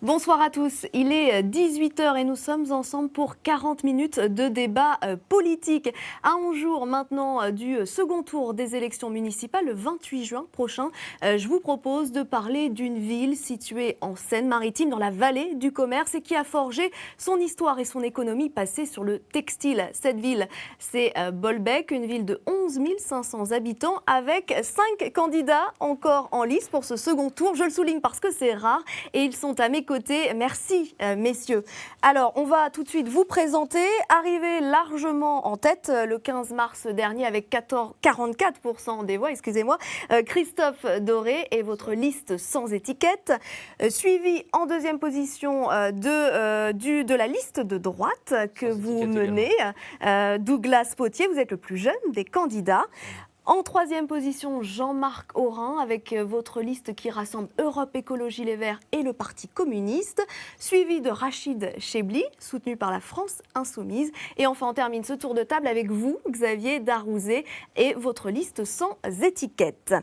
Bonsoir à tous, il est 18h et nous sommes ensemble pour 40 minutes de débat politique. À 11 jours maintenant du second tour des élections municipales, le 28 juin prochain, je vous propose de parler d'une ville située en Seine-Maritime, dans la vallée du commerce et qui a forgé son histoire et son économie passée sur le textile. Cette ville, c'est Bolbec, une ville de 11 500 habitants avec 5 candidats encore en lice pour ce second tour. Je le souligne parce que c'est rare et ils sont à mes côtés. Merci, messieurs. Alors, on va tout de suite vous présenter. Arrivé largement en tête le 15 mars dernier avec 44% des voix, Christophe Doré et votre liste sans étiquette. Suivi en deuxième position de la liste de droite que vous menez. Douglas Potier, vous êtes le plus jeune des candidats. En troisième position, Jean-Marc Aurin, avec votre liste qui rassemble Europe Écologie Les Verts et le Parti communiste, suivi de Rachid Chebli, soutenu par la France Insoumise. Et enfin, on termine ce tour de table avec vous, Xavier Darouzé, et votre liste sans étiquette.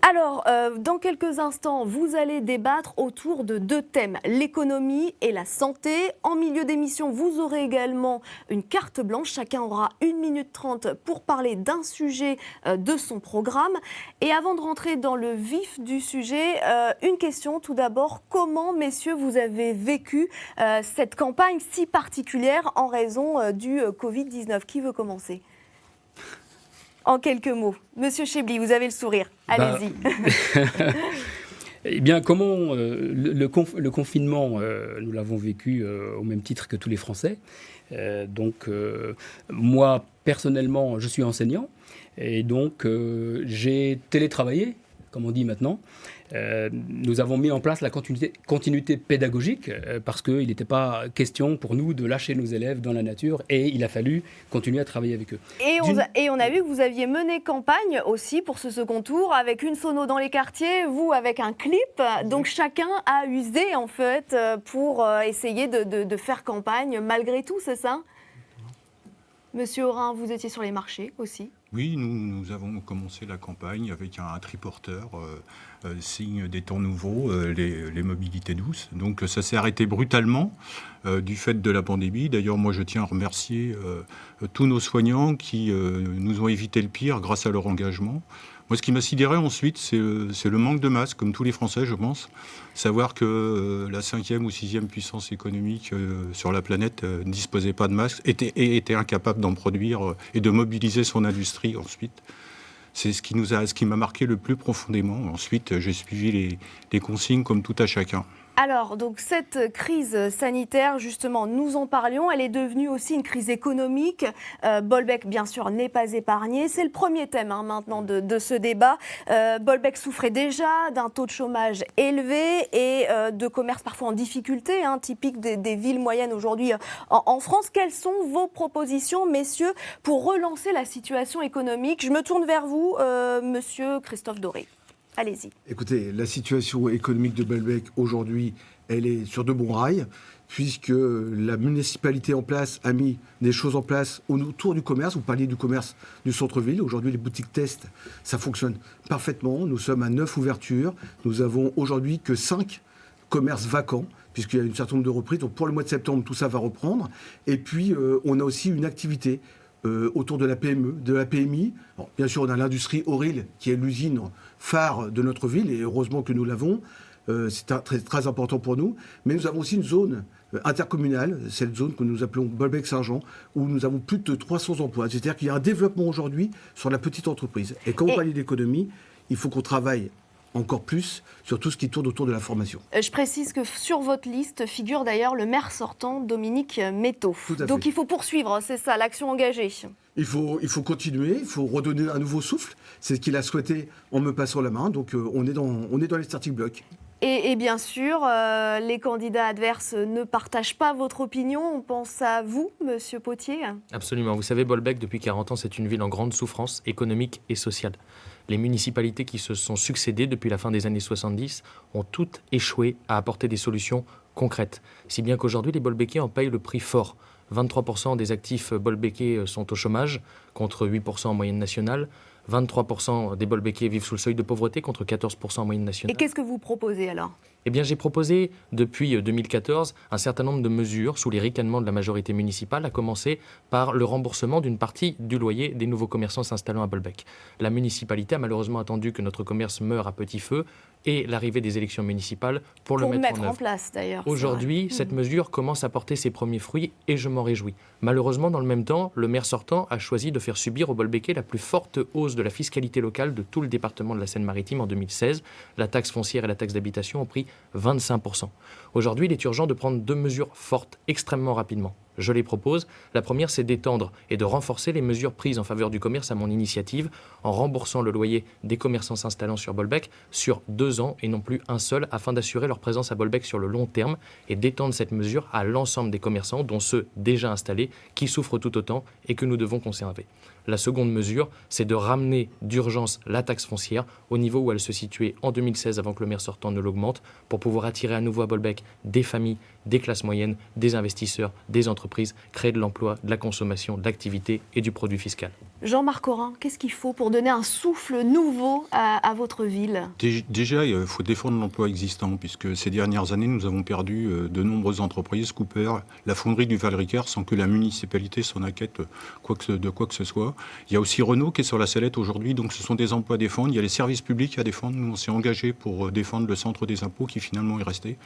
Alors, dans quelques instants, vous allez débattre autour de deux thèmes, l'économie et la santé. En milieu d'émission, vous aurez également une carte blanche. Chacun aura 1 minute 30 pour parler d'un sujet de son programme. Et avant de rentrer dans le vif du sujet, une question tout d'abord. Comment, messieurs, vous avez vécu cette campagne si particulière en raison du Covid-19 ? Qui veut commencer ? En quelques mots. Monsieur Chebli, vous avez le sourire. Allez-y. Eh bien, comment le confinement, nous l'avons vécu au même titre que tous les Français. Moi, personnellement, je suis enseignant. Et donc, j'ai télétravaillé, comme on dit maintenant. Nous avons mis en place la continuité pédagogique parce qu'il n'était pas question pour nous de lâcher nos élèves dans la nature et il a fallu continuer à travailler avec eux. Et on a vu que vous aviez mené campagne aussi pour ce second tour avec une sono dans les quartiers, vous avec un clip. Donc chacun a usé en fait pour essayer de faire campagne malgré tout, c'est ça ? Monsieur Aurin, vous étiez sur les marchés aussi. Oui, nous avons commencé la campagne avec un triporteur, signe des temps nouveaux, les mobilités douces. Donc ça s'est arrêté brutalement du fait de la pandémie. D'ailleurs, moi je tiens à remercier tous nos soignants qui nous ont évité le pire grâce à leur engagement. Moi, ce qui m'a sidéré ensuite, c'est le manque de masques, comme tous les Français, je pense. Savoir que la 5e ou 6e puissance économique sur la planète ne disposait pas de masques et était incapable d'en produire et de mobiliser son industrie ensuite. C'est ce qui m'a marqué le plus profondément. Ensuite, j'ai suivi les consignes comme tout à chacun. Alors, donc cette crise sanitaire, justement, nous en parlions, elle est devenue aussi une crise économique. Bolbec, bien sûr, n'est pas épargné. C'est le premier thème maintenant de ce débat. Bolbec souffrait déjà d'un taux de chômage élevé et de commerce parfois en difficulté, typique des villes moyennes aujourd'hui en France. Quelles sont vos propositions, messieurs, pour relancer la situation économique ? Je me tourne vers vous, monsieur Christophe Doré. Allez-y. Écoutez, la situation économique de Bolbec aujourd'hui, elle est sur de bons rails, puisque la municipalité en place a mis des choses en place autour du commerce. Vous parliez du commerce du centre-ville. Aujourd'hui, les boutiques test, ça fonctionne parfaitement. Nous sommes à 9 ouvertures. Nous avons aujourd'hui que 5 commerces vacants, puisqu'il y a un certain nombre de reprises. Donc pour le mois de septembre, tout ça va reprendre. Et puis, on a aussi une activité autour de la PME, de la PMI. Alors, bien sûr, on a l'industrie Auril, qui est l'usine phare de notre ville, et heureusement que nous l'avons. C'est très, très important pour nous. Mais nous avons aussi une zone intercommunale, cette zone que nous appelons Bolbec-Saint-Jean, où nous avons plus de 300 emplois. C'est-à-dire qu'il y a un développement aujourd'hui sur la petite entreprise. Et quand on parle d'économie, il faut qu'on travaille encore plus sur tout ce qui tourne autour de la formation. Je précise que sur votre liste figure d'ailleurs le maire sortant, Dominique Métaux. Donc il faut poursuivre, c'est ça, l'action engagée. Il faut continuer, il faut redonner un nouveau souffle. C'est ce qu'il a souhaité en me passant la main. Donc on est dans les starting blocks. Et bien sûr, les candidats adverses ne partagent pas votre opinion. On pense à vous, monsieur Potier. Absolument. Vous savez, Bolbec, depuis 40 ans, c'est une ville en grande souffrance économique et sociale. Les municipalités qui se sont succédées depuis la fin des années 70 ont toutes échoué à apporter des solutions concrètes. Si bien qu'aujourd'hui, les Bolbeckiens en payent le prix fort. 23% des actifs bolbeckiens sont au chômage, contre 8% en moyenne nationale. 23% des Bolbeckiens vivent sous le seuil de pauvreté, contre 14% en moyenne nationale. Et qu'est-ce que vous proposez alors ? Eh bien, j'ai proposé depuis 2014 un certain nombre de mesures sous les ricanements de la majorité municipale, à commencer par le remboursement d'une partie du loyer des nouveaux commerçants s'installant à Bolbec. La municipalité a malheureusement attendu que notre commerce meure à petit feu et l'arrivée des élections municipales pour le mettre en œuvre. Place, d'ailleurs. Aujourd'hui, cette mesure commence à porter ses premiers fruits et je m'en réjouis. Malheureusement, dans le même temps, le maire sortant a choisi de faire subir aux Bolbéquais la plus forte hausse de la fiscalité locale de tout le département de la Seine-Maritime en 2016. La taxe foncière et la taxe d'habitation ont pris 25%. Aujourd'hui, il est urgent de prendre 2 mesures fortes extrêmement rapidement. Je les propose. La première, c'est d'étendre et de renforcer les mesures prises en faveur du commerce à mon initiative en remboursant le loyer des commerçants s'installant sur Bolbec sur 2 ans et non plus un seul, afin d'assurer leur présence à Bolbec sur le long terme et d'étendre cette mesure à l'ensemble des commerçants, dont ceux déjà installés, qui souffrent tout autant et que nous devons conserver. La seconde mesure, c'est de ramener d'urgence la taxe foncière au niveau où elle se situait en 2016 avant que le maire sortant ne l'augmente, pour pouvoir attirer à nouveau à Bolbec des familles, des classes moyennes, des investisseurs, des entreprises, créer de l'emploi, de la consommation, de l'activité et du produit fiscal. Jean-Marc Orin, qu'est-ce qu'il faut pour donner un souffle nouveau à votre ville ? Déjà, il faut défendre l'emploi existant, puisque ces dernières années, nous avons perdu de nombreuses entreprises, Cooper, la fonderie du Val-Ricaire, sans que la municipalité s'en inquiète de quoi que ce soit. Il y a aussi Renault qui est sur la sellette aujourd'hui, donc ce sont des emplois à défendre. Il y a les services publics à défendre. Nous, on s'est engagé pour défendre le centre des impôts qui finalement est resté.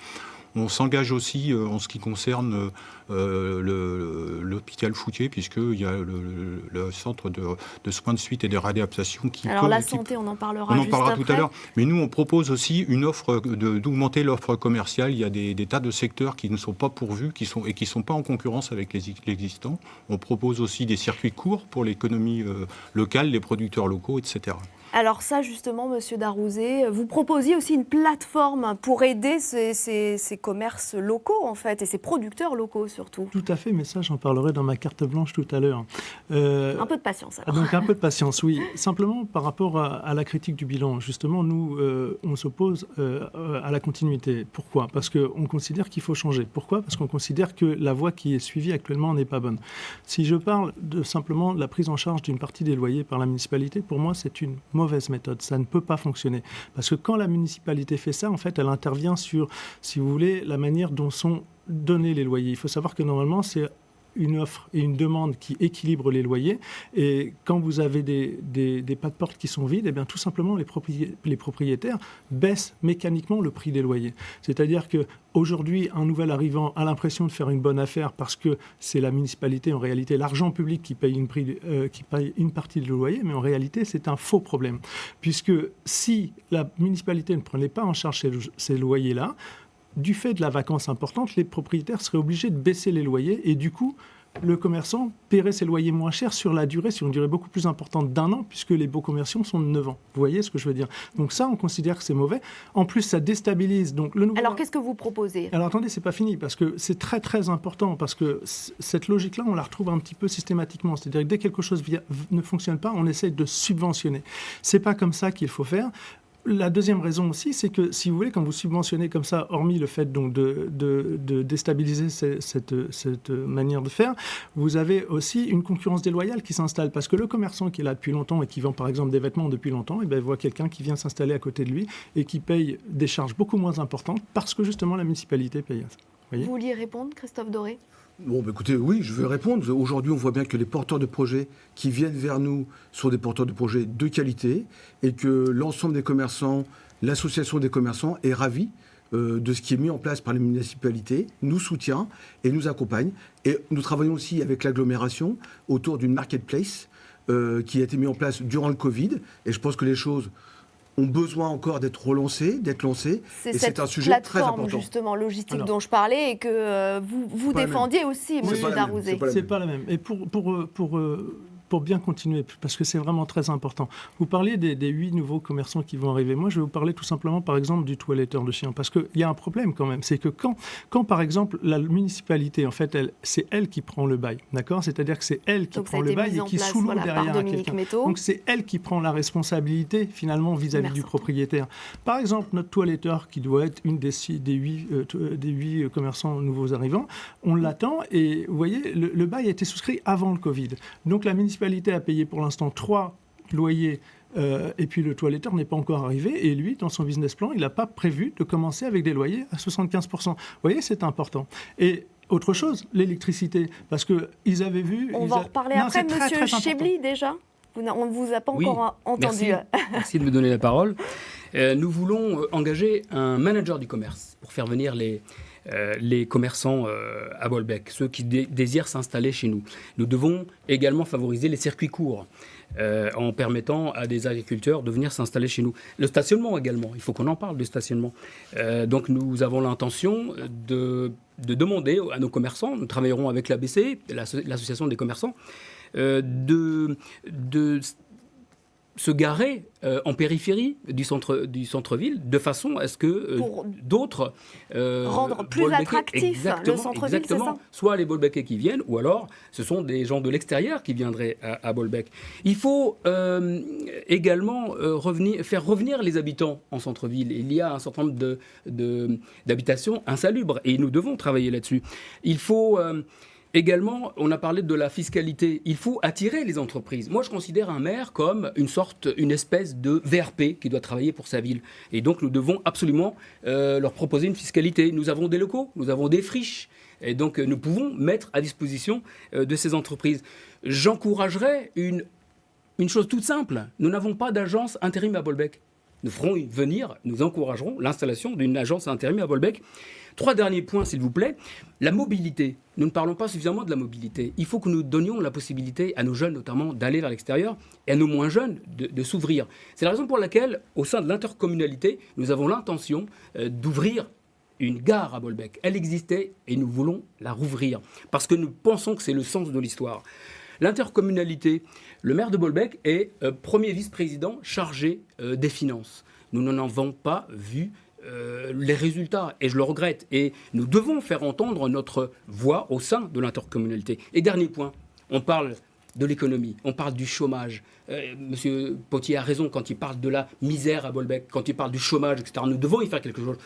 On s'engage aussi en ce qui concerne l'hôpital Foutier, puisqu'il y a le centre de soins de suite et de réadaptation qui... Alors la santé, on en parlera juste après. On en parlera tout à l'heure. Mais nous, on propose aussi une offre d'augmenter l'offre commerciale. Il y a des tas de secteurs qui ne sont pas pourvus qui ne sont pas en concurrence avec l'existant. On propose aussi des circuits courts pour l'économie locale, les producteurs locaux, etc. Alors ça, justement, Monsieur Darouzé, vous proposiez aussi une plateforme pour aider ces commerces locaux, en fait, et ces producteurs locaux, surtout. Tout à fait, mais ça, j'en parlerai dans ma carte blanche tout à l'heure. Un peu de patience, alors. Donc, un peu de patience, oui. Simplement, par rapport à la critique du bilan, justement, nous, on s'oppose à la continuité. Pourquoi ? Parce qu'on considère qu'il faut changer. Pourquoi ? Parce qu'on considère que la voie qui est suivie actuellement n'est pas bonne. Si je parle de simplement la prise en charge d'une partie des loyers par la municipalité, pour moi, c'est une mauvaise méthode. Ça ne peut pas fonctionner. Parce que quand la municipalité fait ça, en fait, elle intervient sur, si vous voulez, la manière dont sont donnés les loyers. Il faut savoir que normalement, c'est une offre et une demande qui équilibrent les loyers. Et quand vous avez des pas de porte qui sont vides, eh bien, tout simplement, les propriétaires baissent mécaniquement le prix des loyers. C'est-à-dire qu'aujourd'hui, un nouvel arrivant a l'impression de faire une bonne affaire parce que c'est la municipalité, en réalité, l'argent public qui paye une partie du loyer, mais en réalité, c'est un faux problème. Puisque si la municipalité ne prenait pas en charge ces loyers-là, du fait de la vacance importante, les propriétaires seraient obligés de baisser les loyers et du coup, le commerçant paierait ses loyers moins chers sur une durée beaucoup plus importante d'1 an, puisque les baux commerciaux sont de 9 ans. Vous voyez ce que je veux dire ? Donc ça, on considère que c'est mauvais. En plus, ça déstabilise. Donc, Alors, qu'est-ce que vous proposez ? Alors, attendez, c'est pas fini, parce que c'est très, très important, parce que cette logique-là, on la retrouve un petit peu systématiquement. C'est-à-dire que dès que quelque chose ne fonctionne pas, on essaie de subventionner. C'est pas comme ça qu'il faut faire. La deuxième raison aussi, c'est que, si vous voulez, quand vous subventionnez comme ça, hormis le fait donc de déstabiliser cette manière de faire, vous avez aussi une concurrence déloyale qui s'installe. Parce que le commerçant qui est là depuis longtemps et qui vend par exemple des vêtements depuis longtemps, il voit quelqu'un qui vient s'installer à côté de lui et qui paye des charges beaucoup moins importantes parce que justement la municipalité paye ça. Vous vouliez répondre, Christophe Doré ? Bon, écoutez, oui, je veux répondre. Aujourd'hui, on voit bien que les porteurs de projets qui viennent vers nous sont des porteurs de projets de qualité et que l'ensemble des commerçants, l'association des commerçants est ravie de ce qui est mis en place par les municipalités, nous soutient et nous accompagne. Et nous travaillons aussi avec l'agglomération autour d'une marketplace qui a été mise en place durant le Covid. Et je pense que les choses ont besoin encore d'être relancés, d'être lancés. Et c'est un sujet très important. C'est cette plateforme, justement, logistique dont je parlais et que vous défendiez aussi, M. Darouzé. C'est pas la même. Et pour bien continuer, parce que c'est vraiment très important. Vous parliez des 8 nouveaux commerçants qui vont arriver. Moi, je vais vous parler tout simplement, par exemple, du toiletteur de chien. Parce qu'il y a un problème quand même. C'est que quand par exemple, la municipalité, en fait, c'est elle qui prend le bail. D'accord ? C'est-à-dire que c'est elle qui prend le bail et qui sous-loue derrière à quelqu'un. Donc, c'est elle qui prend la responsabilité, finalement, vis-à-vis du propriétaire. Par exemple, notre toiletteur, qui doit être une des 8 commerçants nouveaux arrivants, on l'attend et, vous voyez, le bail a été souscrit avant le Covid. Donc, la municipalité a payé pour l'instant 3 loyers et puis le toiletteur n'est pas encore arrivé, et lui, dans son business plan, il n'a pas prévu de commencer avec des loyers à 75%. Vous voyez, c'est important. Et autre chose, l'électricité, parce qu'ils avaient vu... On va en reparler après, Monsieur Chebli, déjà. On ne vous a pas encore entendu. Merci de me donner la parole. Nous voulons engager un manager du commerce pour faire venir les commerçants à Bolbec, ceux qui désirent s'installer chez nous. Nous devons également favoriser les circuits courts en permettant à des agriculteurs de venir s'installer chez nous. Le stationnement également, il faut qu'on en parle du stationnement. Donc nous avons l'intention de demander à nos commerçants, nous travaillerons avec l'ABC, l'association des commerçants, de se garer en périphérie du centre-ville, de façon à ce que d'autres... rendre plus attractif le centre-ville, c'est ça ? Soit les Bolbecais qui viennent, ou alors ce sont des gens de l'extérieur qui viendraient à Bolbec. Il faut également faire revenir les habitants en centre-ville. Il y a un certain nombre d'habitations insalubres, et nous devons travailler là-dessus. Il faut... Également, on a parlé de la fiscalité. Il faut attirer les entreprises. Moi, je considère un maire comme une espèce de VRP qui doit travailler pour sa ville. Et donc, nous devons absolument leur proposer une fiscalité. Nous avons des locaux, nous avons des friches. Et donc, nous pouvons mettre à disposition de ces entreprises. J'encouragerais une chose toute simple. Nous n'avons pas d'agence intérim à Bolbec. Nous encouragerons l'installation d'une agence intérim à Bolbec. 3 derniers points, s'il vous plaît. La mobilité. Nous ne parlons pas suffisamment de la mobilité. Il faut que nous donnions la possibilité à nos jeunes, notamment, d'aller vers l'extérieur et à nos moins jeunes de s'ouvrir. C'est la raison pour laquelle, au sein de l'intercommunalité, nous avons l'intention d'ouvrir une gare à Bolbec. Elle existait et nous voulons la rouvrir parce que nous pensons que c'est le sens de l'histoire. L'intercommunalité, le maire de Bolbec est premier vice-président chargé des finances. Nous n'en avons pas vu les résultats, et je le regrette. Et nous devons faire entendre notre voix au sein de l'intercommunalité. Et dernier point, on parle de l'économie, on parle du chômage. Monsieur Potier a raison quand il parle de la misère à Bolbec, quand il parle du chômage, etc. Nous devons y faire quelque chose.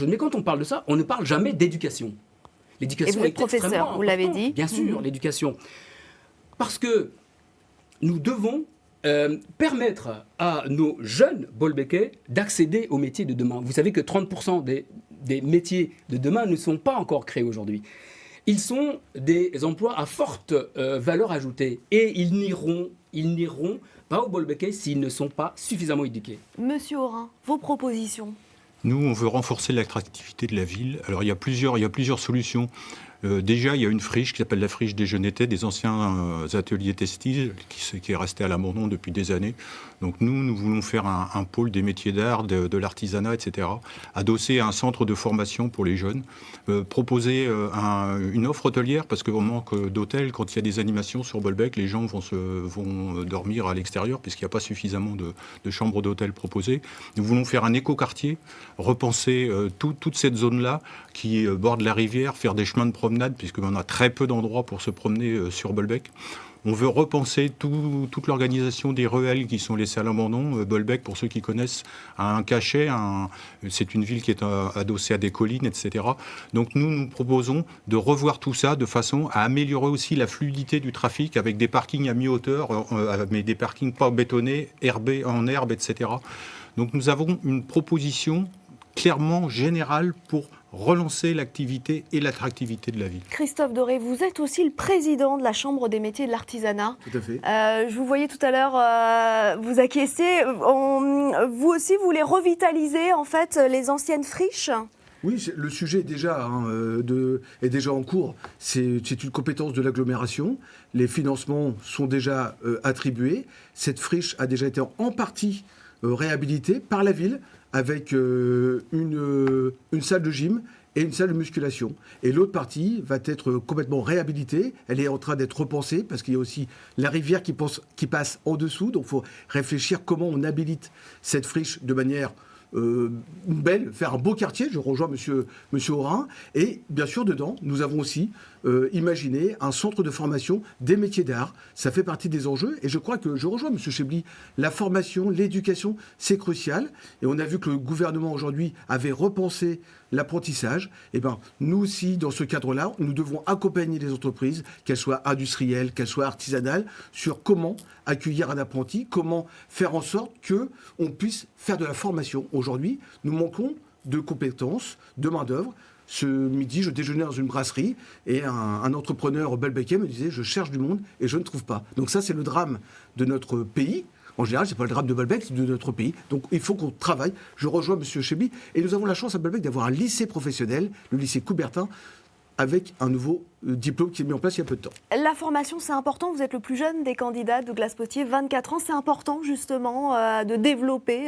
Mais quand on parle de ça, on ne parle jamais d'éducation. L'éducation est professeur, extrêmement vous l'avez dit. Bien sûr, l'éducation. Parce que nous devons permettre à nos jeunes Bolbecais d'accéder aux métiers de demain. Vous savez que 30% des métiers de demain ne sont pas encore créés aujourd'hui. Ils sont des emplois à forte valeur ajoutée et ils n'iront pas aux Bolbecais s'ils ne sont pas suffisamment éduqués. Monsieur Aurin, vos propositions ? Nous, on veut renforcer l'attractivité de la ville. Alors, il y a plusieurs solutions. Déjà, il y a une friche qui s'appelle la friche des Jeunetais, des anciens ateliers textiles, qui est restée à l'abandon depuis des années. Donc nous voulons faire un pôle des métiers d'art, de l'artisanat, etc., adossé à un centre de formation pour les jeunes, proposer une offre hôtelière, parce qu'on manque d'hôtels. Quand il y a des animations sur Bolbec, les gens vont dormir à l'extérieur, puisqu'il n'y a pas suffisamment de chambres d'hôtel proposées. Nous voulons faire un écoquartier, repenser toute cette zone-là qui borde la rivière, faire des chemins de promenade, puisqu'on a très peu d'endroits pour se promener sur Bolbec. On veut repenser toute l'organisation des ruelles qui sont laissées à l'abandon. Bolbec, pour ceux qui connaissent, a un cachet. C'est une ville qui est adossée à des collines, etc. Donc nous proposons de revoir tout ça de façon à améliorer aussi la fluidité du trafic avec des parkings à mi-hauteur, mais des parkings pas bétonnés, herbés, en herbe, etc. Donc nous avons une proposition clairement générale pour relancer l'activité et l'attractivité de la ville. Christophe Doré, vous êtes aussi le président de la Chambre des métiers de l'artisanat. Tout à fait. Je vous voyais tout à l'heure vous acquiescer. Vous aussi, vous voulez revitaliser en fait les anciennes friches ? Oui, le sujet est déjà en cours. C'est une compétence de l'agglomération. Les financements sont déjà attribués. Cette friche a déjà été en partie réhabilitée par la ville, avec une salle de gym et une salle de musculation. Et l'autre partie va être complètement réhabilitée. Elle est en train d'être repensée parce qu'il y a aussi la rivière qui passe en dessous. Donc il faut réfléchir comment on habilite cette friche de manière belle, faire un beau quartier. Je rejoins monsieur Aurin. Et bien sûr, dedans, nous avons aussi imaginé un centre de formation des métiers d'art. Ça fait partie des enjeux. Et je crois que je rejoins monsieur Chebli. La formation, l'éducation, c'est crucial. Et on a vu que le gouvernement aujourd'hui avait repensé l'apprentissage. Eh ben, nous aussi, dans ce cadre-là, nous devons accompagner les entreprises, qu'elles soient industrielles, qu'elles soient artisanales, sur comment accueillir un apprenti, comment faire en sorte qu'on puisse faire de la formation. Aujourd'hui, nous manquons de compétences, de main-d'œuvre. Ce midi, je déjeunais dans une brasserie et un entrepreneur balbéquais me disait « Je cherche du monde et je ne trouve pas ». Donc ça, c'est le drame de notre pays. En général, ce n'est pas le drame de Balbec, c'est de notre pays. Donc il faut qu'on travaille. Je rejoins M. Chebli. Et nous avons la chance à Balbec d'avoir un lycée professionnel, le lycée Coubertin, avec un nouveau diplôme qui est mis en place il y a peu de temps. La formation, c'est important. Vous êtes le plus jeune des candidats, Douglas Potier, 24 ans. C'est important, justement, de développer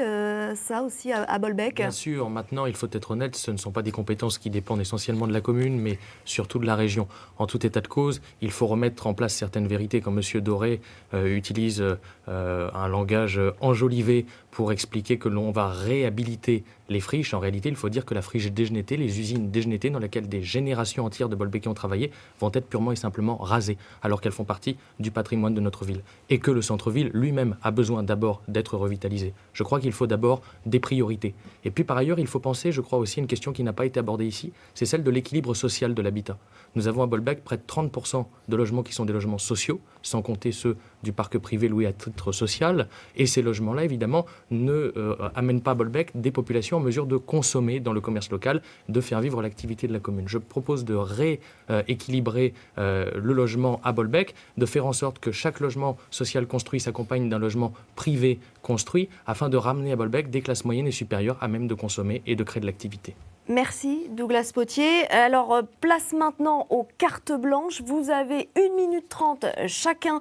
ça aussi à Bolbec. Bien sûr. Maintenant, il faut être honnête, ce ne sont pas des compétences qui dépendent essentiellement de la commune, mais surtout de la région. En tout état de cause, il faut remettre en place certaines vérités, comme M. Doré utilise un langage enjolivé pour expliquer que l'on va réhabiliter les friches. En réalité, il faut dire que la friche Dégenêté, les usines Dégenêté, dans lesquelles des générations entières de Bolbékiens ont travaillé, vont être purement et simplement rasées, alors qu'elles font partie du patrimoine de notre ville. Et que le centre-ville lui-même a besoin d'abord d'être revitalisé. Je crois qu'il faut d'abord des priorités. Et puis par ailleurs, il faut penser, je crois aussi, une question qui n'a pas été abordée ici, c'est celle de l'équilibre social de l'habitat. Nous avons à Bolbec près de 30% de logements qui sont des logements sociaux, sans compter ceux du parc privé loué à titre social. Et ces logements-là, évidemment, ne amènent pas à Bolbec des populations en mesure de consommer dans le commerce local, de faire vivre l'activité de la commune. Je propose de rééquilibrer le logement à Bolbec, de faire en sorte que chaque logement social construit s'accompagne d'un logement privé construit, afin de ramener à Bolbec des classes moyennes et supérieures à même de consommer et de créer de l'activité. Merci Douglas Potier. Alors, place maintenant aux cartes blanches. Vous avez 1 minute 30 chacun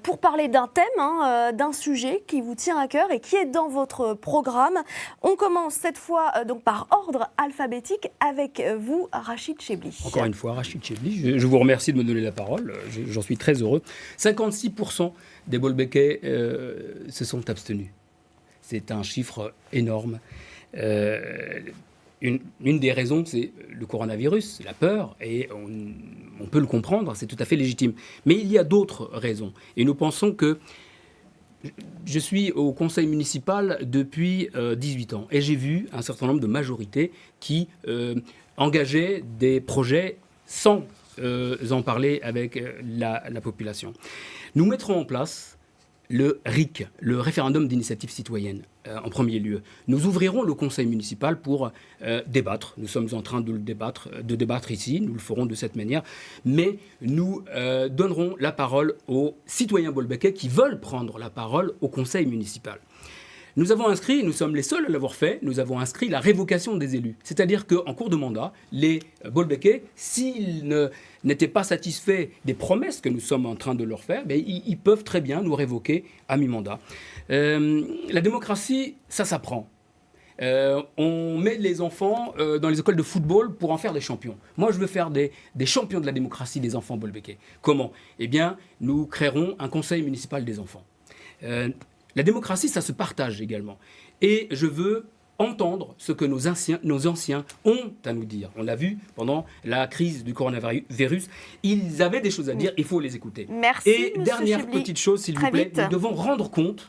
pour parler d'un thème, d'un sujet qui vous tient à cœur et qui est dans votre programme. On commence cette fois donc par ordre alphabétique avec vous, Rachid Chebli. Encore une fois, Rachid Chebli, je vous remercie de me donner la parole. J'en suis très heureux. 56% des Bolbékais se sont abstenus. C'est un chiffre énorme. Une des raisons, c'est le coronavirus, la peur, et on peut le comprendre, c'est tout à fait légitime. Mais il y a d'autres raisons. Et nous pensons que je suis au conseil municipal depuis 18 ans, et j'ai vu un certain nombre de majorités qui engageaient des projets sans en parler avec la population. Nous mettrons en place le RIC, le référendum d'initiative citoyenne, en premier lieu. Nous ouvrirons le conseil municipal pour débattre. Nous sommes en train de débattre ici, nous le ferons de cette manière, mais nous donnerons la parole aux citoyens bolbékais qui veulent prendre la parole au conseil municipal. Nous avons inscrit, nous sommes les seuls à l'avoir fait, nous avons inscrit la révocation des élus. C'est-à-dire qu'en cours de mandat, les Bolbékais, s'ils n'étaient pas satisfaits des promesses que nous sommes en train de leur faire, ils peuvent très bien nous révoquer à mi-mandat. La démocratie, ça s'apprend. On met les enfants dans les écoles de football pour en faire des champions. Moi, je veux faire des champions de la démocratie des enfants bolbékais. Comment ? Eh bien, nous créerons un conseil municipal des enfants. La démocratie, ça se partage également. Et je veux entendre ce que nos anciens ont à nous dire. On l'a vu pendant la crise du coronavirus. Ils avaient des choses à dire, il faut les écouter. Merci, et dernière Chebli. petite chose, s'il vous plaît, nous devons rendre compte,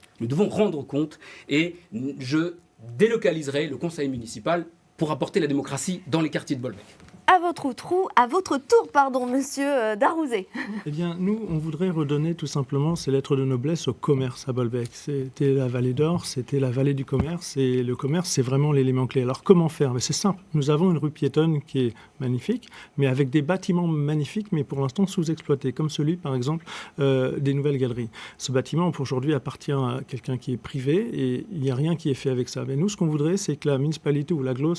et je délocaliserai le conseil municipal pour apporter la démocratie dans les quartiers de Bolbec. À votre tour, monsieur Darouzé. Eh bien, nous, on voudrait redonner tout simplement ces lettres de noblesse au commerce à Bolbec. C'était la vallée d'or, c'était la vallée du commerce, et le commerce, c'est vraiment l'élément clé. Alors, comment faire ? Mais c'est simple. Nous avons une rue piétonne qui est magnifique, mais avec des bâtiments magnifiques, mais pour l'instant sous-exploités, comme celui, par exemple, des Nouvelles Galeries. Ce bâtiment, pour aujourd'hui, appartient à quelqu'un qui est privé, et il n'y a rien qui est fait avec ça. Mais nous, ce qu'on voudrait, c'est que la municipalité ou l'agglo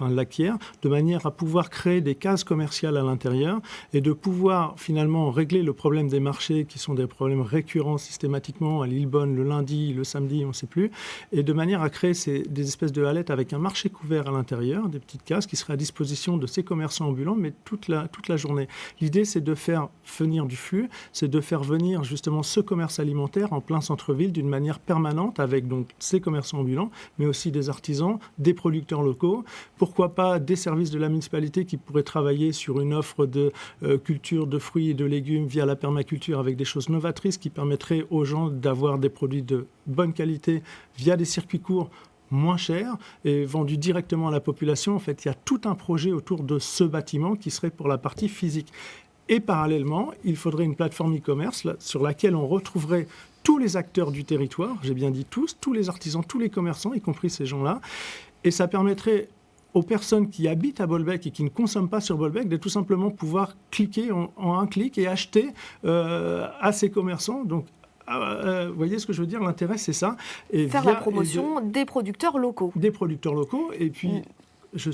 l'acquiert, de manière à pouvoir créer des cases commerciales à l'intérieur et de pouvoir finalement régler le problème des marchés qui sont des problèmes récurrents systématiquement à Lillebonne le lundi, le samedi, on ne sait plus, et de manière à créer des espèces de hallettes avec un marché couvert à l'intérieur, des petites cases qui seraient à disposition de ces commerçants ambulants, mais toute la journée. L'idée, c'est de faire venir du flux, c'est de faire venir justement ce commerce alimentaire en plein centre-ville d'une manière permanente avec donc ces commerçants ambulants, mais aussi des artisans, des producteurs locaux, pourquoi pas des services de la municipalité qui pourraient travailler sur une offre de culture de fruits et de légumes via la permaculture avec des choses novatrices qui permettraient aux gens d'avoir des produits de bonne qualité via des circuits courts moins cher et vendu directement à la population. En fait, il y a tout un projet autour de ce bâtiment qui serait pour la partie physique. Et parallèlement, il faudrait une plateforme e-commerce sur laquelle on retrouverait tous les acteurs du territoire, j'ai bien dit tous les artisans, tous les commerçants, y compris ces gens-là. Et ça permettrait aux personnes qui habitent à Bolbec et qui ne consomment pas sur Bolbec de tout simplement pouvoir cliquer en un clic et acheter à ces commerçants. Donc, vous voyez ce que je veux dire? L'intérêt, c'est ça. Et faire la promotion des producteurs locaux. Des producteurs locaux. Et puis,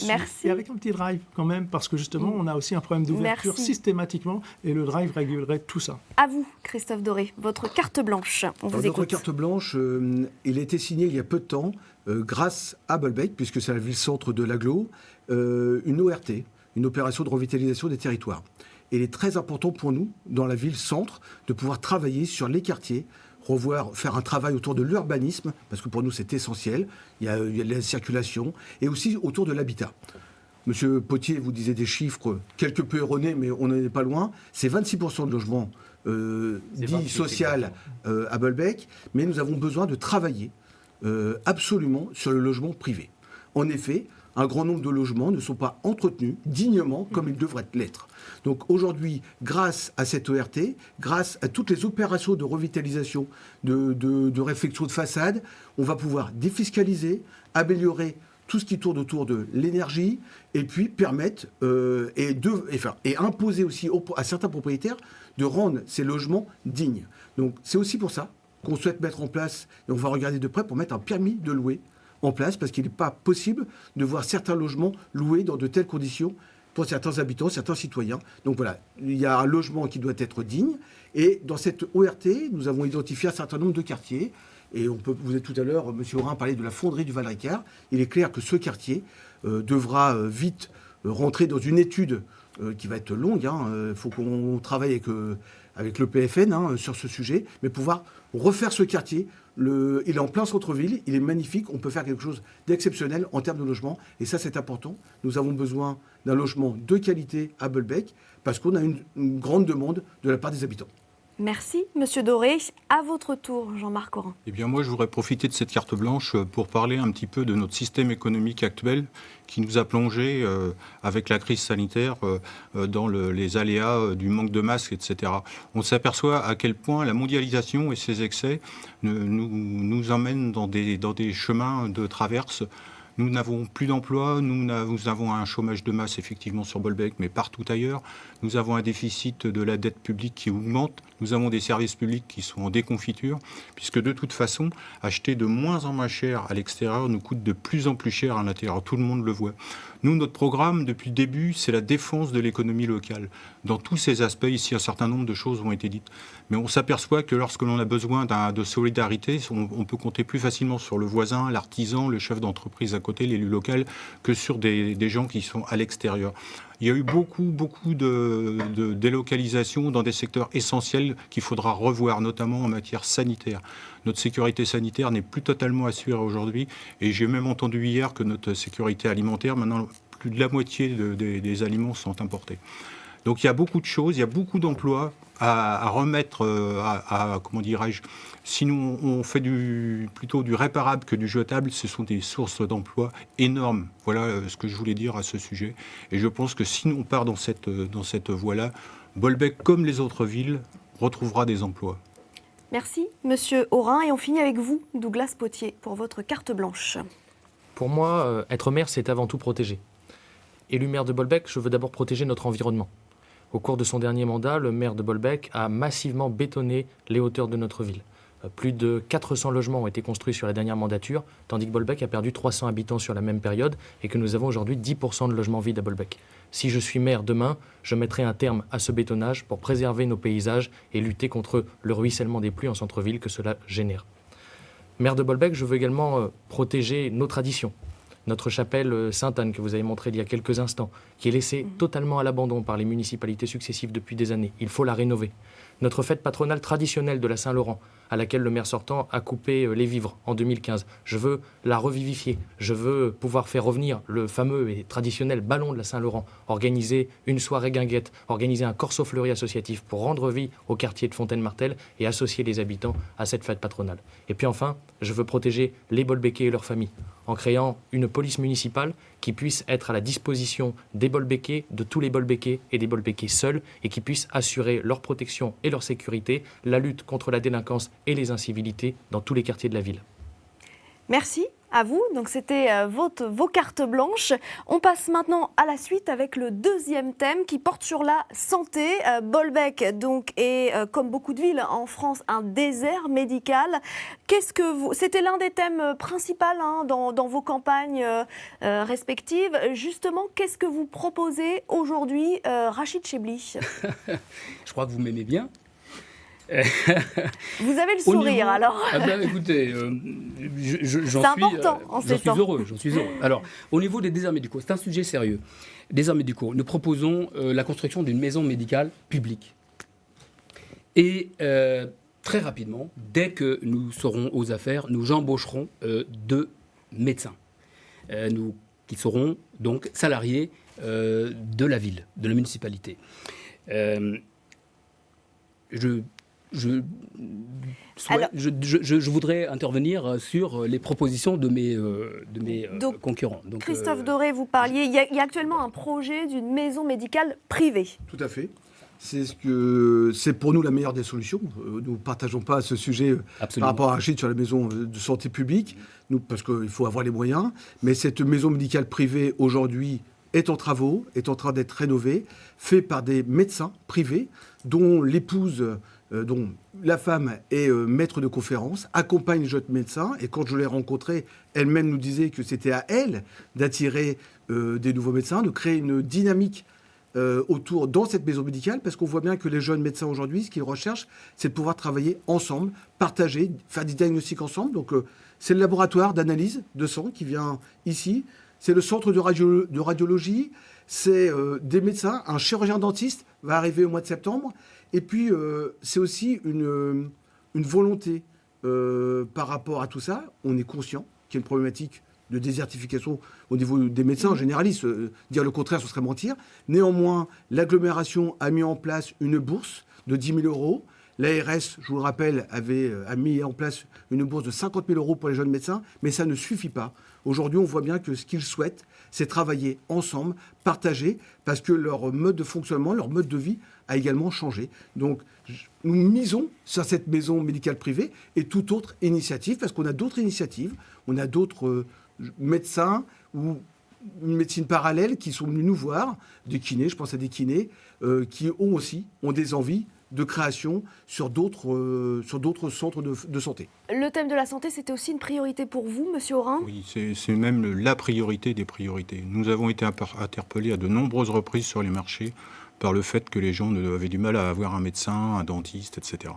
Merci. Et avec un petit drive quand même, parce que justement, on a aussi un problème d'ouverture systématiquement, et le drive régulerait tout ça. À vous, Christophe Doré, votre carte blanche. On vous écoute. Notre carte blanche, il a été signé il y a peu de temps, grâce à Bolbec, puisque c'est la ville-centre de l'Agglo, une ORT, une opération de revitalisation des territoires. Et il est très important pour nous, dans la ville-centre, de pouvoir travailler sur les quartiers, faire un travail autour de l'urbanisme, parce que pour nous c'est essentiel, il y a de la circulation, et aussi autour de l'habitat. Monsieur Potier, vous disiez des chiffres quelque peu erronés, mais on n'en est pas loin. C'est 26% de logements dits social à Bolbec, mais nous avons besoin de travailler absolument sur le logement privé. En effet, un grand nombre de logements ne sont pas entretenus dignement comme ils devraient l'être. Donc aujourd'hui, grâce à cette ORT, grâce à toutes les opérations de revitalisation, de réfection de façade, on va pouvoir défiscaliser, améliorer tout ce qui tourne autour de l'énergie, et puis permettre et imposer aussi à certains propriétaires de rendre ces logements dignes. Donc c'est aussi pour ça qu'on souhaite mettre en place, et on va regarder de près, pour mettre un permis de louer en place, parce qu'il n'est pas possible de voir certains logements loués dans de telles conditions pour certains habitants, certains citoyens. Donc voilà, il y a un logement qui doit être digne, et dans cette ORT, nous avons identifié un certain nombre de quartiers, et vous êtes tout à l'heure, M. Aurin parlait de la fonderie du Val-Ricard. Il est clair que ce quartier devra vite rentrer dans une étude qui va être longue. Il faut qu'on travaille avec le PFN sur ce sujet, mais pouvoir refaire ce quartier. Il est en plein centre-ville, il est magnifique, on peut faire quelque chose d'exceptionnel en termes de logement, et ça c'est important. Nous avons besoin d'un logement de qualité à Bolbec, parce qu'on a une grande demande de la part des habitants. Merci, Monsieur Doré. À votre tour, Jean-Marc Aurin. Eh bien, moi, je voudrais profiter de cette carte blanche pour parler un petit peu de notre système économique actuel qui nous a plongé, avec la crise sanitaire, dans les aléas du manque de masques, etc. On s'aperçoit à quel point la mondialisation et ses excès nous emmènent dans des chemins de traverse. Nous n'avons plus d'emploi, nous avons un chômage de masse effectivement sur Bolbec, mais partout ailleurs. Nous avons un déficit de la dette publique qui augmente. Nous avons des services publics qui sont en déconfiture, puisque de toute façon, acheter de moins en moins cher à l'extérieur nous coûte de plus en plus cher à l'intérieur. Tout le monde le voit. Nous, notre programme, depuis le début, c'est la défense de l'économie locale. Dans tous ces aspects, ici, un certain nombre de choses ont été dites. Mais on s'aperçoit que lorsque l'on a besoin de solidarité, on peut compter plus facilement sur le voisin, l'artisan, le chef d'entreprise à côté, l'élu local, que sur des gens qui sont à l'extérieur. Il y a eu beaucoup de délocalisations dans des secteurs essentiels qu'il faudra revoir, notamment en matière sanitaire. Notre sécurité sanitaire n'est plus totalement assurée aujourd'hui, et j'ai même entendu hier que notre sécurité alimentaire, maintenant, plus de la moitié des aliments sont importés. Donc il y a beaucoup de choses, il y a beaucoup d'emplois à remettre, comment dirais-je, sinon on fait plutôt du réparable que du jetable, ce sont des sources d'emplois énormes. Voilà ce que je voulais dire à ce sujet. Et je pense que si on part dans cette voie-là, Bolbec, comme les autres villes, retrouvera des emplois. Merci, Monsieur Aurin. Et on finit avec vous, Douglas Potier, pour votre carte blanche. Pour moi, être maire, c'est avant tout protéger. Élu maire de Bolbec, je veux d'abord protéger notre environnement. Au cours de son dernier mandat, le maire de Bolbec a massivement bétonné les hauteurs de notre ville. Plus de 400 logements ont été construits sur la dernière mandature, tandis que Bolbec a perdu 300 habitants sur la même période et que nous avons aujourd'hui 10% de logements vides à Bolbec. Si je suis maire demain, je mettrai un terme à ce bétonnage pour préserver nos paysages et lutter contre le ruissellement des pluies en centre-ville que cela génère. Maire de Bolbec, je veux également protéger nos traditions. Notre chapelle Sainte-Anne, que vous avez montrée il y a quelques instants, qui est laissée totalement à l'abandon par les municipalités successives depuis des années. Il faut la rénover. Notre fête patronale traditionnelle de la Saint-Laurent, à laquelle le maire sortant a coupé les vivres en 2015. Je veux la revivifier. Je veux pouvoir faire revenir le fameux et traditionnel ballon de la Saint-Laurent, organiser une soirée guinguette, organiser un corso fleuri associatif pour rendre vie au quartier de Fontaine-Martel et associer les habitants à cette fête patronale. Et puis enfin, je veux protéger les Bolbecais et leurs familles, en créant une police municipale qui puisse être à la disposition des Bolbékais, de tous les Bolbékais et des Bolbékais seuls, et qui puisse assurer leur protection et leur sécurité, la lutte contre la délinquance et les incivilités dans tous les quartiers de la ville. Merci à vous. Donc c'était vos cartes blanches. On passe maintenant à la suite avec le deuxième thème qui porte sur la santé. Bolbec donc est, comme beaucoup de villes en France, un désert médical. C'était l'un des thèmes principaux dans vos campagnes respectives. Justement, qu'est-ce que vous proposez aujourd'hui, Rachid Chebli? Je crois que vous m'aimez bien. Vous avez le sourire, alors. Écoutez, j'en suis heureux. Alors, au niveau des déserts médicaux, c'est un sujet sérieux. Déserts médicaux, nous proposons la construction d'une maison médicale publique. Et très rapidement, dès que nous serons aux affaires, nous embaucherons 2 médecins qui seront donc salariés de la ville, de la municipalité. Je voudrais intervenir sur les propositions de mes concurrents. Donc, Christophe Doré, vous parliez, il y a actuellement un projet d'une maison médicale privée. Tout à fait. C'est pour nous la meilleure des solutions. Nous ne partageons pas ce sujet par rapport à Rachid sur la maison de santé publique, parce qu'il faut avoir les moyens. Mais cette maison médicale privée, aujourd'hui, est en travaux, est en train d'être rénovée, faite par des médecins privés, dont l'épouse... dont la femme est maître de conférence, accompagne les jeunes médecins, et quand je l'ai rencontrée, elle-même nous disait que c'était à elle d'attirer des nouveaux médecins, de créer une dynamique autour dans cette maison médicale, parce qu'on voit bien que les jeunes médecins aujourd'hui, ce qu'ils recherchent, c'est de pouvoir travailler ensemble, partager, faire des diagnostics ensemble. Donc c'est le laboratoire d'analyse de sang qui vient ici, c'est le centre de radiologie, c'est des médecins, un chirurgien dentiste va arriver au mois de septembre. Et puis, c'est aussi une volonté par rapport à tout ça. On est conscient qu'il y a une problématique de désertification au niveau des médecins généralistes. Dire le contraire, ce serait mentir. Néanmoins, l'agglomération a mis en place une bourse de 10 000 euros. L'ARS, je vous le rappelle, a mis en place une bourse de 50 000 euros pour les jeunes médecins, mais ça ne suffit pas. Aujourd'hui, on voit bien que ce qu'ils souhaitent, c'est travailler ensemble, partager, parce que leur mode de fonctionnement, leur mode de vie a également changé. Donc, nous misons sur cette maison médicale privée et toute autre initiative, parce qu'on a d'autres initiatives, on a d'autres médecins ou une médecine parallèle qui sont venus nous voir, des kinés, je pense à des kinés, qui ont des envies de création sur d'autres centres de santé. Le thème de la santé, c'était aussi une priorité pour vous, Monsieur Aurin ? Oui, c'est même la priorité des priorités. Nous avons été interpellés à de nombreuses reprises sur les marchés par le fait que les gens avaient du mal à avoir un médecin, un dentiste, etc.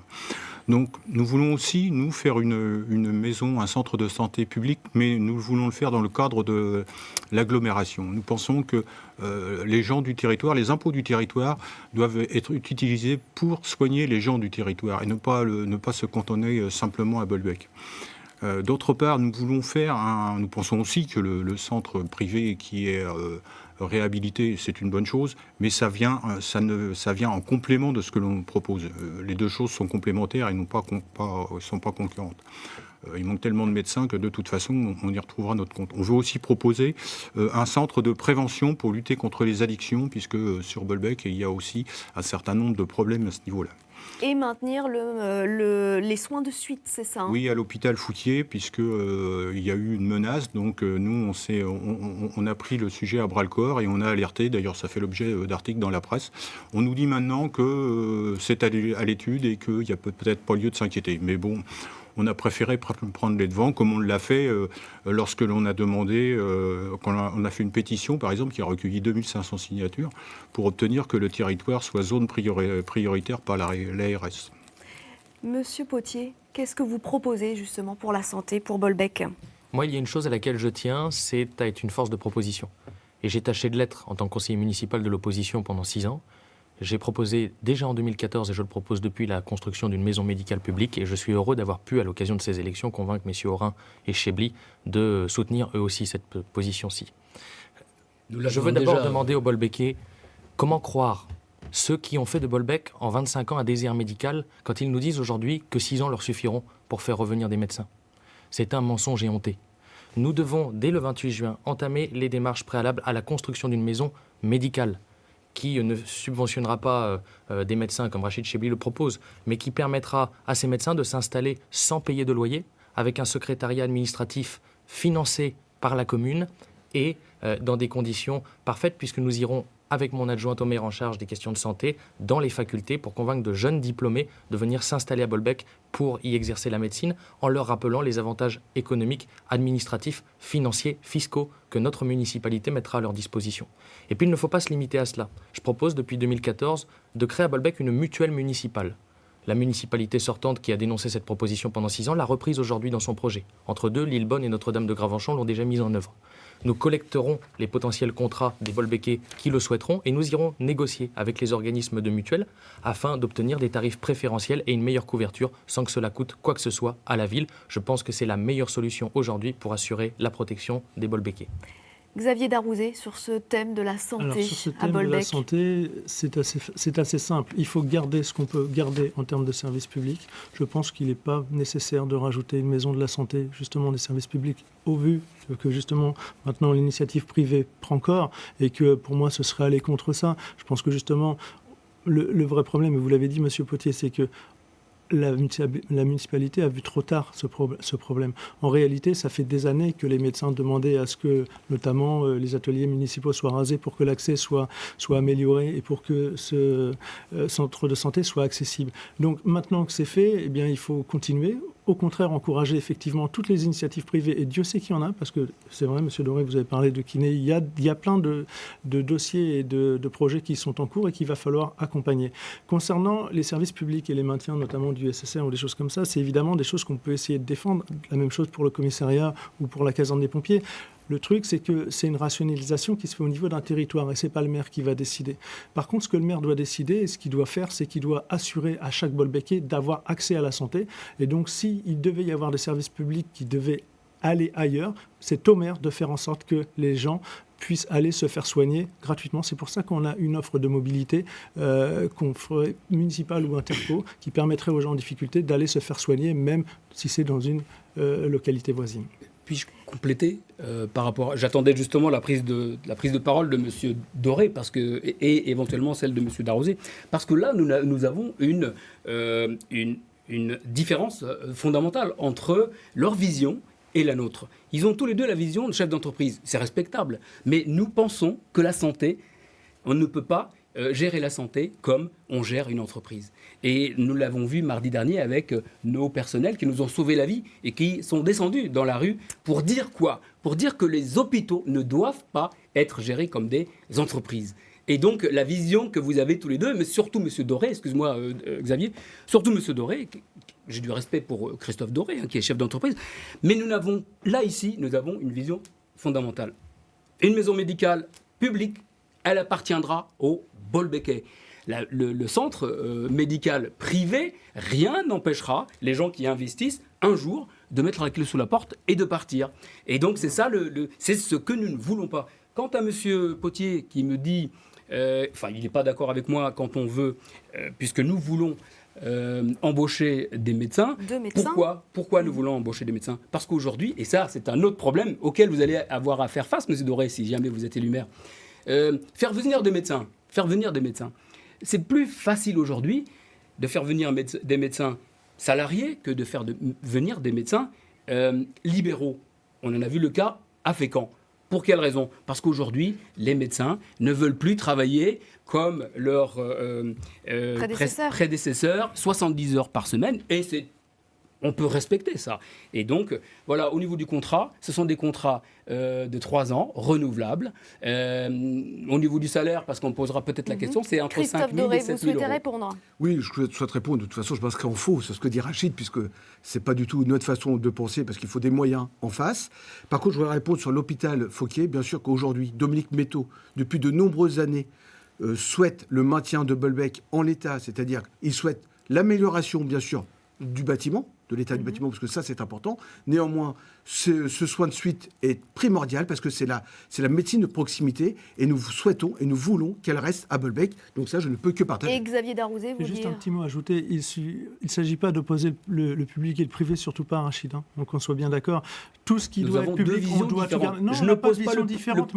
Donc nous voulons aussi, nous, faire une maison, un centre de santé public, mais nous voulons le faire dans le cadre de l'agglomération. Nous pensons que les gens du territoire, les impôts du territoire doivent être utilisés pour soigner les gens du territoire et ne pas se cantonner simplement à Bolbec. D'autre part, nous pensons aussi que le centre privé qui est réhabilité, c'est une bonne chose, mais ça vient en complément de ce que l'on propose. Les deux choses sont complémentaires et sont pas concurrentes. Il manque tellement de médecins que de toute façon, on y retrouvera notre compte. On veut aussi proposer un centre de prévention pour lutter contre les addictions, puisque sur Bolbec, il y a aussi un certain nombre de problèmes à ce niveau-là. Et maintenir les soins de suite, c'est ça ? Oui, à l'hôpital Foutier, puisqu'il y a eu une menace. Donc nous, on a pris le sujet à bras-le-corps et on a alerté. D'ailleurs, ça fait l'objet d'articles dans la presse. On nous dit maintenant que c'est à l'étude et qu'il n'y a peut-être pas lieu de s'inquiéter. Mais bon, on a préféré prendre les devants, comme on l'a fait lorsque l'on a demandé, quand on a fait une pétition, par exemple, qui a recueilli 2500 signatures, pour obtenir que le territoire soit zone prioritaire par l'ARS. Monsieur Potier, qu'est-ce que vous proposez justement pour la santé, pour Bolbec ? Moi, il y a une chose à laquelle je tiens, c'est à être une force de proposition. Et j'ai tâché de l'être en tant que conseiller municipal de l'opposition pendant 6 ans. J'ai proposé déjà en 2014, et je le propose depuis, la construction d'une maison médicale publique. Et je suis heureux d'avoir pu, à l'occasion de ces élections, convaincre messieurs Aurin et Chebli de soutenir eux aussi cette position-ci. Je veux d'abord demander aux Bolbékais comment croire ceux qui ont fait de Bolbec en 25 ans un désert médical quand ils nous disent aujourd'hui que 6 ans leur suffiront pour faire revenir des médecins. C'est un mensonge éhonté. Nous devons, dès le 28 juin, entamer les démarches préalables à la construction d'une maison médicale qui ne subventionnera pas des médecins comme Rachid Chebli le propose, mais qui permettra à ces médecins de s'installer sans payer de loyer, avec un secrétariat administratif financé par la commune et dans des conditions parfaites, puisque nous irons, avec mon adjointe au maire en charge des questions de santé, dans les facultés pour convaincre de jeunes diplômés de venir s'installer à Bolbec pour y exercer la médecine, en leur rappelant les avantages économiques, administratifs, financiers, fiscaux que notre municipalité mettra à leur disposition. Et puis il ne faut pas se limiter à cela. Je propose depuis 2014 de créer à Bolbec une mutuelle municipale. La municipalité sortante, qui a dénoncé cette proposition pendant 6 ans, l'a reprise aujourd'hui dans son projet. Entre deux, Lillebonne et Notre-Dame de Gravenchon l'ont déjà mise en œuvre. Nous collecterons les potentiels contrats des Bolbecais qui le souhaiteront et nous irons négocier avec les organismes de mutuelle afin d'obtenir des tarifs préférentiels et une meilleure couverture sans que cela coûte quoi que ce soit à la ville. Je pense que c'est la meilleure solution aujourd'hui pour assurer la protection des Bolbecais. Xavier Darouzé, sur ce thème de la santé Alors, sur ce à thème de la Bolbec. santé, c'est assez simple. Il faut garder ce qu'on peut garder en termes de services publics. Je pense qu'il n'est pas nécessaire de rajouter une maison de la santé, justement des services publics, au vu que justement maintenant l'initiative privée prend corps et que pour moi ce serait aller contre ça. Je pense que justement le vrai problème, et vous l'avez dit Monsieur Potier, c'est que la municipalité a vu trop tard ce problème. En réalité, ça fait des années que les médecins demandaient à ce que, notamment, les ateliers municipaux soient rasés pour que l'accès soit amélioré et pour que ce centre de santé soit accessible. Donc maintenant que c'est fait, eh bien, il faut continuer. Au contraire, encourager effectivement toutes les initiatives privées, et Dieu sait qu'il y en a, parce que c'est vrai, Monsieur Doré, vous avez parlé de kiné, il y a plein de dossiers et de projets qui sont en cours et qu'il va falloir accompagner. Concernant les services publics et les maintiens, notamment du SSR ou des choses comme ça, c'est évidemment des choses qu'on peut essayer de défendre. La même chose pour le commissariat ou pour la caserne des pompiers. Le truc, c'est que c'est une rationalisation qui se fait au niveau d'un territoire et ce n'est pas le maire qui va décider. Par contre, ce que le maire doit décider et ce qu'il doit faire, c'est qu'il doit assurer à chaque Bolbecais d'avoir accès à la santé. Et donc, s'il devait y avoir des services publics qui devaient aller ailleurs, c'est au maire de faire en sorte que les gens puissent aller se faire soigner gratuitement. C'est pour ça qu'on a une offre de mobilité qu'on ferait municipale ou interco qui permettrait aux gens en difficulté d'aller se faire soigner, même si c'est dans une localité voisine. Puis-je compléter par rapport... J'attendais justement la prise de parole de M. Doré et éventuellement celle de M. Darouzé, parce que là, nous avons une différence fondamentale entre leur vision et la nôtre. Ils ont tous les deux la vision de chef d'entreprise. C'est respectable. Mais nous pensons que la santé, on ne peut pas gérer la santé comme on gère une entreprise. Et nous l'avons vu mardi dernier avec nos personnels qui nous ont sauvé la vie et qui sont descendus dans la rue pour dire quoi ? Pour dire que les hôpitaux ne doivent pas être gérés comme des entreprises. Et donc la vision que vous avez tous les deux, mais surtout M. Doré, excuse-moi Xavier, surtout M. Doré, j'ai du respect pour Christophe Doré, qui est chef d'entreprise, mais nous avons une vision fondamentale. Une maison médicale publique, elle appartiendra aux Bolbecais. Le centre médical privé, rien n'empêchera les gens qui investissent un jour de mettre la clé sous la porte et de partir. Et donc c'est ça, c'est ce que nous ne voulons pas. Quant à M. Potier qui me dit, il n'est pas d'accord avec moi quand on veut, puisque nous voulons embaucher des médecins. Pourquoi nous voulons embaucher des médecins ? Parce qu'aujourd'hui, et ça c'est un autre problème auquel vous allez avoir à faire face, M. Doré, si jamais vous êtes élu maire, faire venir des médecins. C'est plus facile aujourd'hui de faire venir des médecins salariés que de faire venir des médecins libéraux. On en a vu le cas à Fécamp. Pour quelle raison ? Parce qu'aujourd'hui, les médecins ne veulent plus travailler comme leurs prédécesseurs, 70 heures par semaine, et on peut respecter ça. Et donc, voilà, au niveau du contrat, ce sont des contrats de 3 ans, renouvelables. Au niveau du salaire, parce qu'on posera peut-être la question, c'est entre 5 000 et 7 000 euros. Vous souhaitez répondre ? Oui, je souhaite répondre. De toute façon, je pense qu'en faux, c'est ce que dit Rachid, puisque ce n'est pas du tout notre façon de penser, parce qu'il faut des moyens en face. Par contre, je voudrais répondre sur l'hôpital Fauquier. Bien sûr qu'aujourd'hui, Dominique Métaux, depuis de nombreuses années, souhaite le maintien de Bolbec en l'état, c'est-à-dire qu'il souhaite l'amélioration, bien sûr, du bâtiment, de l'état du bâtiment, parce que ça, c'est important. Néanmoins, ce soin de suite est primordial parce que c'est la médecine de proximité et nous souhaitons et nous voulons qu'elle reste à Bolbec. Donc ça, je ne peux que partager. Et Xavier Darouzé, vous Juste dire un petit mot à ajouter. Il ne s'agit pas d'opposer le public et le privé, surtout pas, Rachid. Donc on soit bien d'accord. Tout ce qui Nous doit avons être deux public, on visions doit tout différentes. garder. Non, Je on n'a pas de n'oppose pas vision le différente.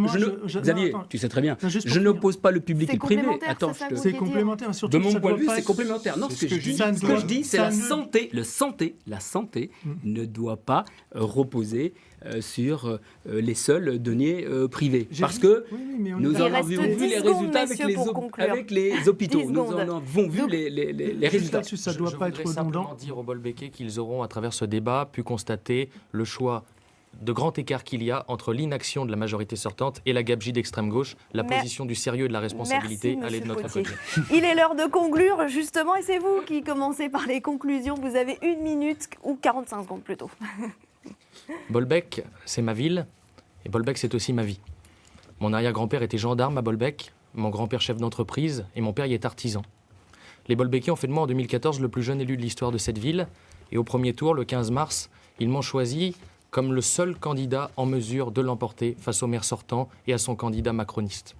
Xavier, attends. tu sais très bien. Non, juste pour Je finir. n'oppose pas le public et C'est le privé. complémentaire, Attends, c'est ça je que te- vous C'est vouliez dire. complémentaire. Surtout De que mon ça point de doit vue, pas c'est être- complémentaire. Non, C'est ce que ce que je je dis, dis. ce que je dis, c'est Ça la ne- santé. La santé ne doit pas reposer sur les seuls deniers privés. J'ai Parce dit- que oui, mais on est nous Il en reste avions 10 vu les secondes, résultats messieurs, pour conclure. avec les hôpitaux. 10 Nous en secondes. avons vu Donc, les Juste résultats. là-dessus, ça ne doit pas être voudrais simplement redondant. dire aux Bolbékais qu'ils auront, à travers ce débat, pu constater le choix de grand écart qu'il y a entre l'inaction de la majorité sortante et la gabegie d'extrême gauche, la Mer- position du sérieux et de la responsabilité, Merci, elle est de monsieur notre Potier. côté. Il est l'heure de conclure, justement, et c'est vous qui commencez par les conclusions. Vous avez 1 minute, ou 45 secondes plutôt. Bolbec, c'est ma ville, et Bolbec, c'est aussi ma vie. Mon arrière-grand-père était gendarme à Bolbec, mon grand-père chef d'entreprise, et mon père y est artisan. Les Bolbékais ont fait de moi en 2014 le plus jeune élu de l'histoire de cette ville, et au premier tour, le 15 mars, ils m'ont choisi comme le seul candidat en mesure de l'emporter face au maire sortant et à son candidat macroniste.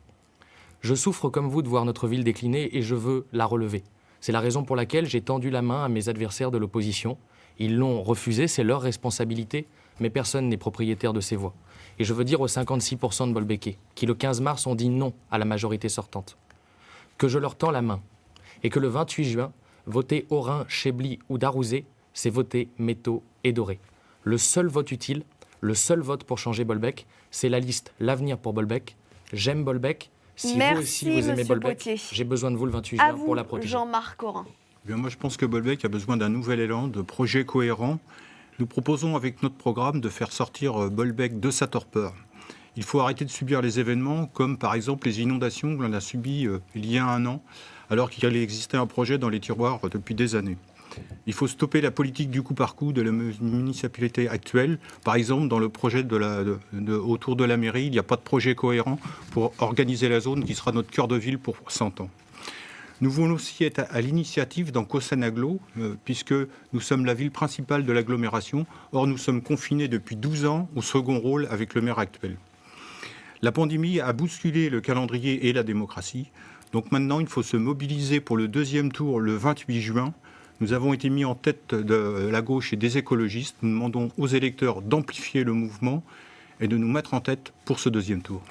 Je souffre comme vous de voir notre ville décliner et je veux la relever. C'est la raison pour laquelle j'ai tendu la main à mes adversaires de l'opposition. Ils l'ont refusé, c'est leur responsabilité, mais personne n'est propriétaire de ces voix. Et je veux dire aux 56% de Bolbékais, qui le 15 mars ont dit non à la majorité sortante, que je leur tends la main, et que le 28 juin, voter Orin, Chebli ou Darouzé, c'est voter Métaux et Doré. Le seul vote utile, le seul vote pour changer Bolbec, c'est la liste L'Avenir pour Bolbec. J'aime Bolbec. Si Merci, vous aussi vous aimez monsieur Bolbec, Potier. j'ai besoin de vous le 28 À juin vous, pour la protéger. Jean-Marc Corin. Eh bien, moi, je pense que Bolbec a besoin d'un nouvel élan, de projets cohérents. Nous proposons avec notre programme de faire sortir Bolbec de sa torpeur. Il faut arrêter de subir les événements, comme par exemple les inondations que l'on a subies il y a 1 an, alors qu'il existait un projet dans les tiroirs depuis des années. Il faut stopper la politique du coup par coup de la municipalité actuelle. Par exemple, dans le projet autour de la mairie, il n'y a pas de projet cohérent pour organiser la zone qui sera notre cœur de ville pour 100 ans. Nous voulons aussi être à l'initiative dans Cossan-Aglo, puisque nous sommes la ville principale de l'agglomération. Or, nous sommes confinés depuis 12 ans au second rôle avec le maire actuel. La pandémie a bousculé le calendrier et la démocratie. Donc maintenant, il faut se mobiliser pour le 2e tour le 28 juin. Nous avons été mis en tête de la gauche et des écologistes. Nous demandons aux électeurs d'amplifier le mouvement et de nous mettre en tête pour ce 2e tour.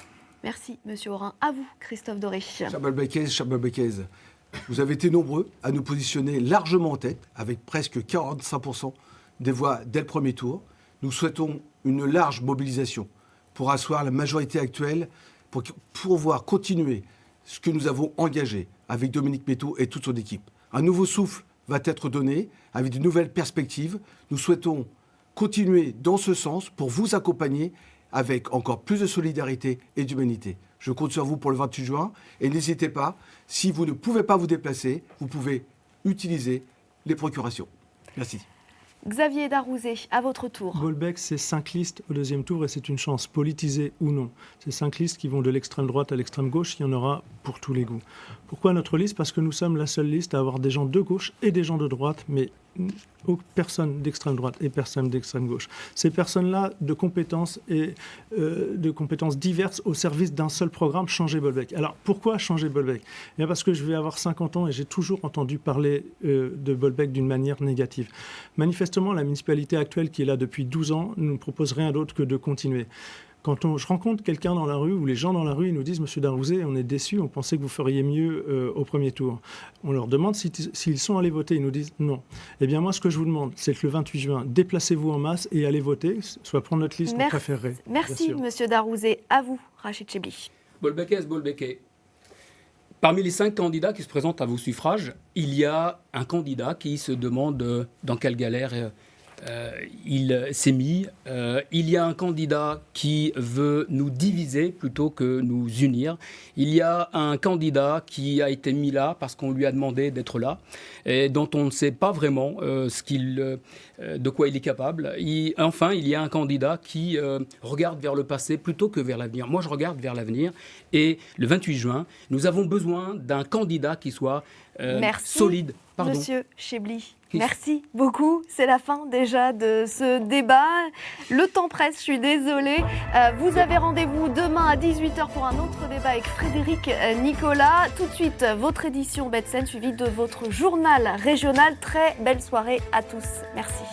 Merci, monsieur Orin. À vous, Christophe Doré. Chers Bolbékaises, vous avez été nombreux à nous positionner largement en tête, avec presque 45% des voix dès le premier tour. Nous souhaitons une large mobilisation pour asseoir la majorité actuelle, pour pouvoir continuer ce que nous avons engagé avec Dominique Métaux et toute son équipe. Un nouveau souffle va être donné avec de nouvelles perspectives. Nous souhaitons continuer dans ce sens pour vous accompagner avec encore plus de solidarité et d'humanité. Je compte sur vous pour le 28 juin et n'hésitez pas, si vous ne pouvez pas vous déplacer, vous pouvez utiliser les procurations. Merci. Xavier Darouzé, à votre tour. Bolbec, c'est 5 listes au 2e tour et c'est une chance, politisée ou non. C'est 5 listes qui vont de l'extrême droite à l'extrême gauche, il y en aura pour tous les goûts. Pourquoi notre liste ? Parce que nous sommes la seule liste à avoir des gens de gauche et des gens de droite, mais personne d'extrême droite et personne d'extrême gauche. Ces personnes-là, de compétences diverses au service d'un seul programme, changer Bolbec. Alors, pourquoi changer Bolbec ? Eh bien parce que je vais avoir 50 ans et j'ai toujours entendu parler de Bolbec d'une manière négative. Manifestement, la municipalité actuelle qui est là depuis 12 ans ne nous propose rien d'autre que de continuer. Quand je rencontre quelqu'un dans la rue ou les gens dans la rue, ils nous disent « Monsieur Darouzé, on est déçus, on pensait que vous feriez mieux au premier tour ». On leur demande s'ils sont allés voter, ils nous disent « Non ». Eh bien moi, ce que je vous demande, c'est que le 28 juin, déplacez-vous en masse et allez voter, soit pour notre liste, on préférerait. Merci, monsieur Darouzé. À vous, Rachid Chebli. Bolbékaises. Parmi les 5 candidats qui se présentent à vos suffrages, il y a un candidat qui se demande dans quelle galère il s'est mis. Il y a un candidat qui veut nous diviser plutôt que nous unir. Il y a un candidat qui a été mis là parce qu'on lui a demandé d'être là et dont on ne sait pas vraiment de quoi il est capable. Enfin, il y a un candidat qui regarde vers le passé plutôt que vers l'avenir. Moi, je regarde vers l'avenir et le 28 juin, nous avons besoin d'un candidat qui soit Merci, solide. Pardon. Monsieur Chebli. Merci beaucoup. C'est la fin déjà de ce débat. Le temps presse, je suis désolée. Vous avez rendez-vous demain à 18h pour un autre débat avec Frédéric Nicolas. Tout de suite, votre édition Betsen suivie de votre journal régional. Très belle soirée à tous. Merci.